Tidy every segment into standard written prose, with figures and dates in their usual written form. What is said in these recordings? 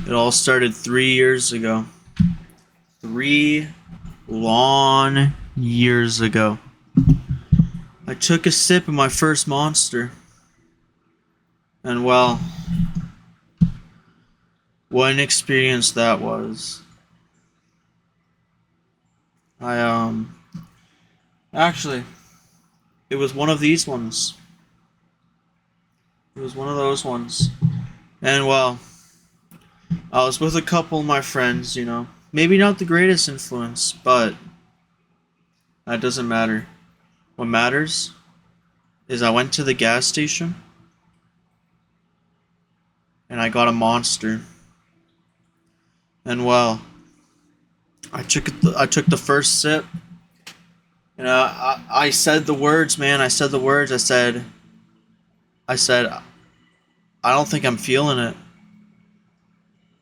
It all started 3 years ago. 3 long years ago. I took a sip of my first monster. And well, what an experience that was. I, actually, it was one of these ones. It was one of those ones. And well, I was with a couple of my friends. Maybe not the greatest influence, but that doesn't matter. What matters is I went to the gas station and I got a monster. And well, I took the first sip, and I said the words, man. I said the words. I said, I don't think I'm feeling it.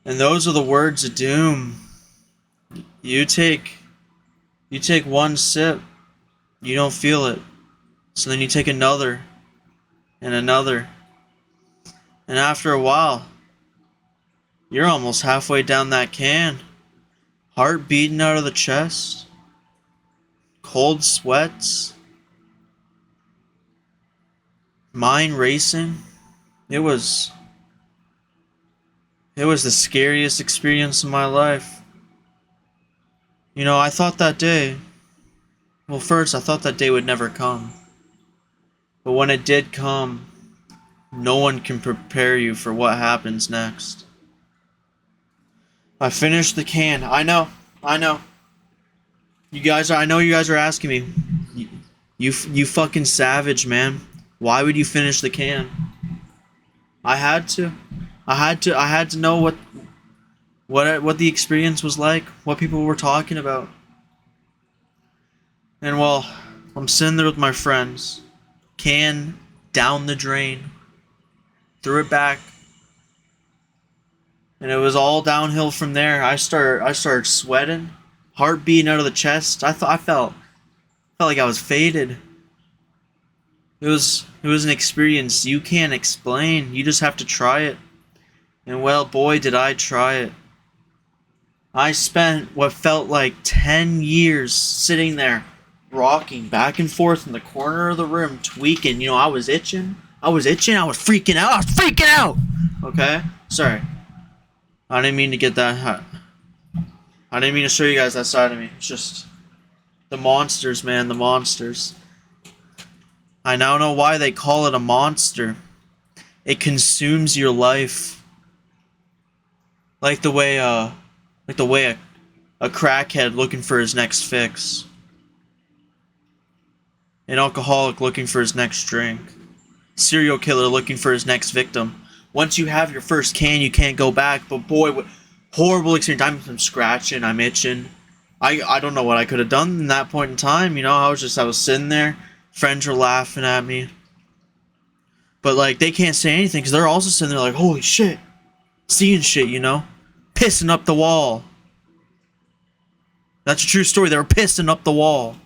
And those are the words of doom. You take, you take one sip, you don't feel it. So then you take another, and another, and after a while, you're almost halfway down that can. Heart beating out of the chest, cold sweats, mind racing. It was it was the scariest experience of my life. I thought that day, well, first I thought that day would never come. But when it did come, no one can prepare you for what happens next. I finished the can. I know. I know you guys are asking me, you fucking savage, man. Why would you finish the can? I had to. I had to know what the experience was like, what people were talking about. And well, I'm sitting there with my friends. Can down the drain. Threw it back. And it was all downhill from there. I started sweating, heart beating out of the chest. I felt like I was faded. It was an experience you can't explain. You just have to try it. And well, boy, did I try it. I spent what felt like 10 years sitting there, rocking back and forth in the corner of the room, tweaking. I was itching. I was freaking out. I was freaking out! Okay? Sorry. I didn't mean to get that hot. I didn't mean to show you guys that side of me. It's just the monsters, man, the monsters. I now know why they call it a monster. It consumes your life. Like the way a crackhead looking for his next fix. An alcoholic looking for his next drink. Serial killer looking for his next victim. Once you have your first can, you can't go back. But boy, what horrible experience. I'm scratching, I'm itching. I don't know what I could have done in that point in time. I was sitting there. Friends are laughing at me. But like, they can't say anything because they're also sitting there like, holy shit. Seeing shit, Pissing up the wall. That's a true story. They were pissing up the wall.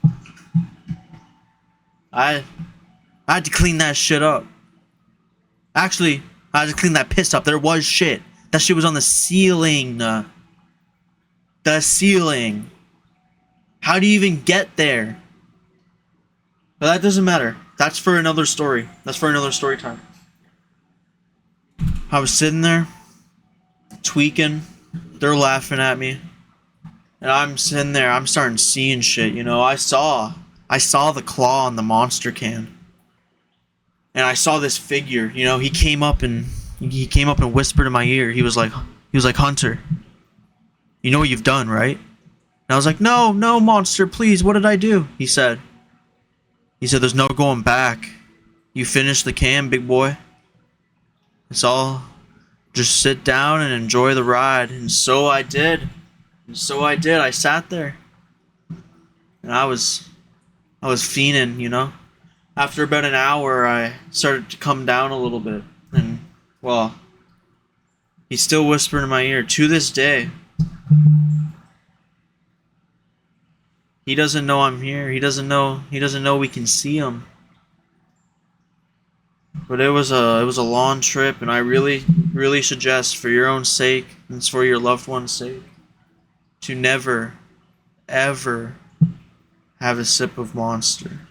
I had to clean that shit up. Actually, I had to clean that piss up. There was shit. That shit was on the ceiling. The ceiling. How do you even get there? But that doesn't matter. That's for another story. That's for another story time. I was sitting there, tweaking. They're laughing at me. And I'm sitting there, I'm starting seeing shit, I saw the claw on the monster can. And I saw this figure, he came up and whispered in my ear. He was like, Hunter, you know what you've done, right? And I was like, no, monster, please, what did I do? He said, there's no going back. You finished the can, big boy. It's all, just sit down and enjoy the ride. And so I did. I sat there. And I was fiending, After about an hour, I started to come down a little bit. And, well, he's still whispering in my ear. To this day, he doesn't know I'm here. He doesn't know we can see him. But it was a long trip, and I really suggest, for your own sake and for your loved one's sake, to never ever have a sip of Monster.